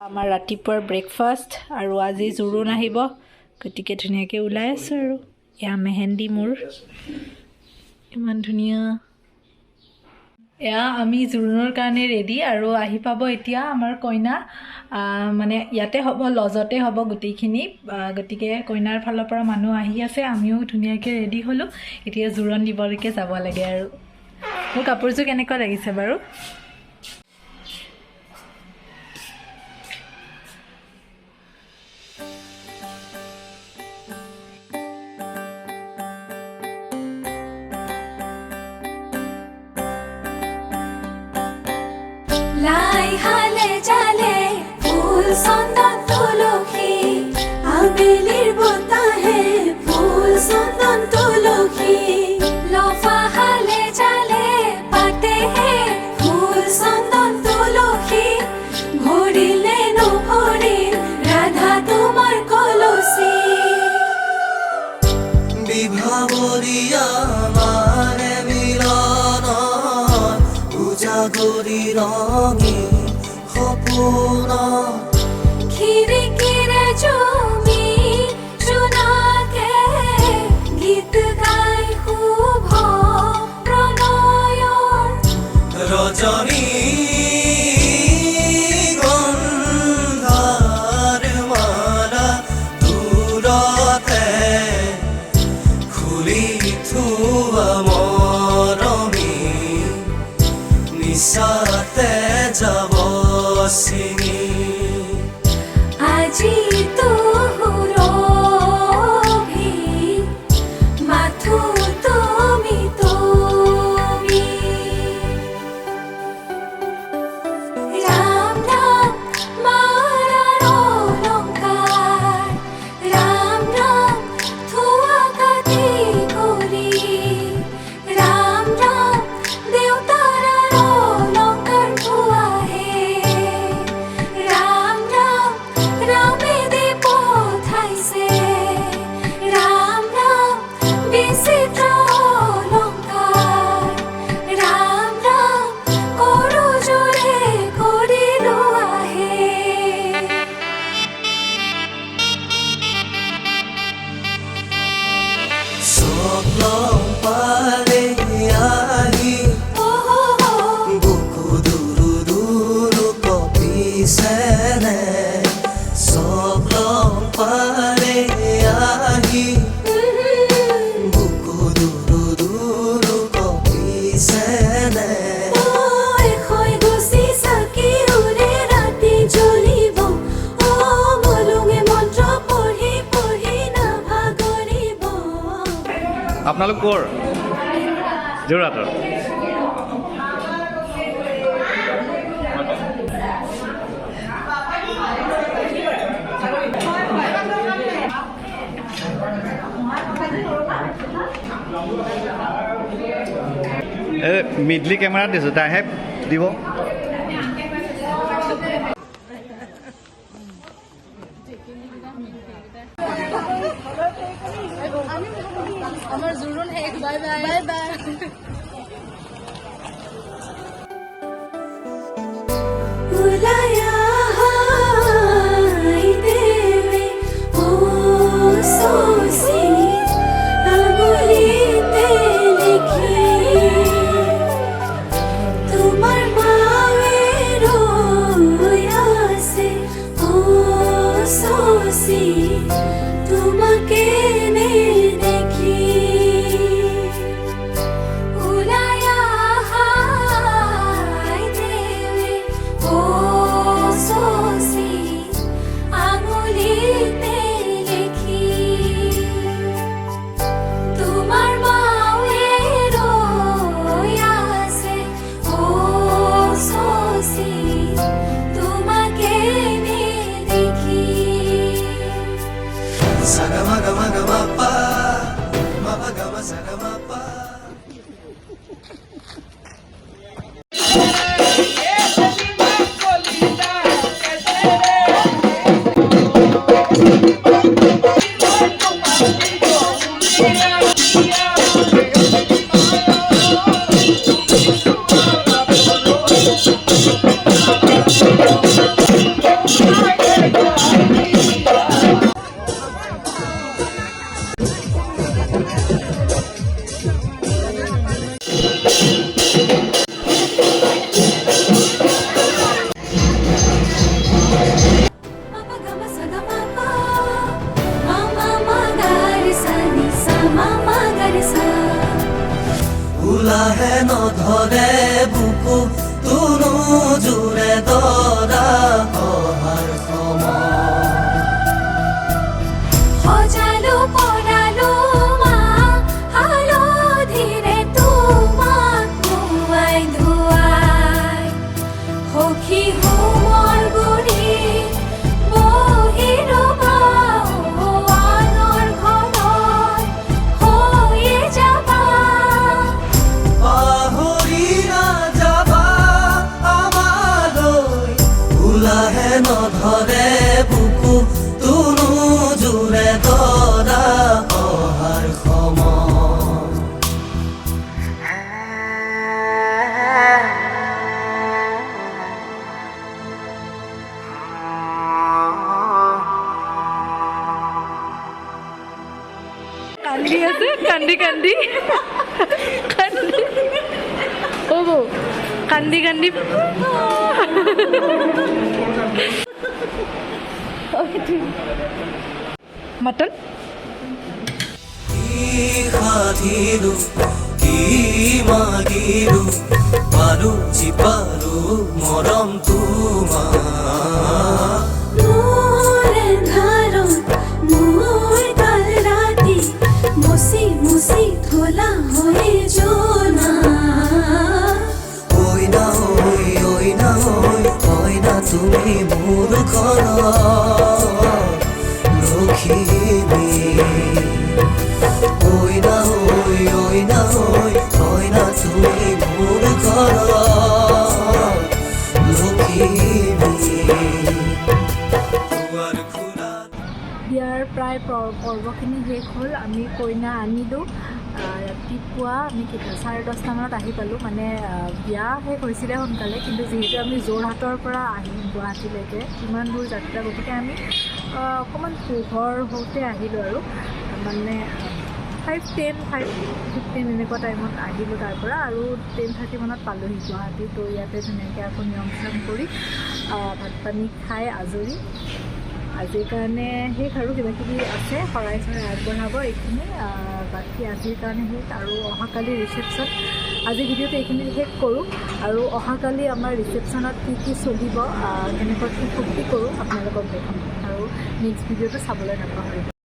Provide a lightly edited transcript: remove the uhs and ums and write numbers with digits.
আমাৰ ৰাতিপুৱাৰ ব্ৰেকফাষ্ট আৰু আজি জোৰোণ আহিব গতিকে ধুনীয়াকৈ ওলাই আছোঁ আৰু এয়া মেহেন্দি মোৰ ইমান ধুনীয়া এয়া আমি জোৰোণৰ কাৰণে ৰেডি আৰু আহি পাব এতিয়া আমাৰ কইনা মানে ইয়াতে হ'ব লজতে হ'ব গোটেইখিনি গতিকে কইনাৰ ফালৰ পৰা মানুহ আহি আছে আমিও ধুনীয়াকৈ ৰেডি হ'লোঁ এতিয়া জোৰোণ দিবলৈকে যাব লাগে আৰু মোৰ কাপোৰযোৰ কেনেকুৱা লাগিছে বাৰু লাই হালে জালে ফুল চন্দন তুলসী আবেলির বতাহে ফুল চন্দন তুলসী লফা হালে জালে পাতে হে ফুল চন্দন তুলসী ভরিলে নভরিল রাধা তোমার কলসী বিভাবরিয়া মানে মিলন উজাগরি রঙী সপোন খিৰিকীৰে জমি জোনাকে গীত গাই শুভ প্ৰণয়ৰ ৰজনী গন্ধাৰ মালা দূৰতে খুলি থোৱা মৰমী নিশাতে যাব চিনি আজি তোৰভি মাথো তুমি তুমি ৰাম ৰাম মাৰাৰ অলংকাৰ ৰাম ৰাম থোৱা কাটি কৰি ৰাম ৰাম দেউতাৰ অলংকাৰ থোৱাহে ৰাম ৰাম ৰামে দি পঠাইছে ৰাম ৰাম বিচিত্ৰ অলংকাৰ ৰাম ৰাম কৰো জোৰে কৰিলো আহে স্বপ্ন পালে আহি বুকু দুরু দুরু কপিছেনে স্বপ্ন পালে আহি বুকু দুরু দুরু কপিছেনে হৈ গুচি চাকি উৰে ৰাতি জ্বলিব অ মলুঙে মন্ত্ৰ পঢ়ি পঢ়ি নাভাগৰিব আপোনালোক ক'ৰ যোৰহাটৰ এই মিডলি কেমেৰাত দিছোঁ তাইহে দিব আমাৰ জোৰোণ শেষ bye bye bye bye Wilayah হাই দেৱে ও সসি আঙুলিতে লিখি তোমাৰ মাৱে ৰৈ আছে ও সসি তোমাকে নেদেখি ধৰে বুকু তুনো জোৰে তৰা অহাৰ সময় কান্দি আছে কান্দি কান্দি কান্দি অ' বৌ কান্দি কান্দি মটন কি সাধিলো কি মাগিলো পালো জিপালো মৰম তোমাৰ মোৰ এন্ধাৰত মোৰ কাল ৰাতি মচি মচি থলা হৈ জনা ঐ না তুমি মোৰ ঘৰত লখিমী ঐ না তুমি মোৰ ঘৰত লখিমী দুৱাৰ খোলা বিয়াৰ প্ৰায় পৰ্বখিনি শেষ হ'ল আমি কইনা আনিলোঁ ৰাতিপুৱা আমি 10:30 আহি পালোঁ মানে বিয়া শেষ হৈছিলে সোনকালে কিন্তু যিহেতু আমি যোৰহাটৰ পৰা আহিম গুৱাহাটীলৈকে ইমান দূৰ যাত্ৰা গতিকে আমি অকণমান পোহৰ হওঁতে আহিলোঁ আৰু মানে 5:10-5:15 এনেকুৱা টাইমত আহিলোঁ তাৰ পৰা আৰু 10:30 মানত পালোঁহি গুৱাহাটী তো ইয়াতে ধুনীয়াকৈ আকৌ নিয়ম চিয়ম কৰি ভাত পানী খাই আজৰি আজিৰ কাৰণে শেষ আৰু কিবাকিবি আছে শৰাই চৰাই আগবঢ়াব এইখিনি বাকী আজিৰ কাৰণে শেষ আৰু অহাকালি ৰিচেপশ্যন আজিৰ ভিডিঅ'টো এইখিনি শেষ কৰোঁ আৰু অহাকালি আমাৰ ৰিচেপশ্যনত কি চলিব কেনেকৈ কি ফূৰ্তি কৰোঁ আপোনালোকক দেখাম আৰু নেক্সট ভিডিঅ'টো চাবলৈ নাপাহৰিব।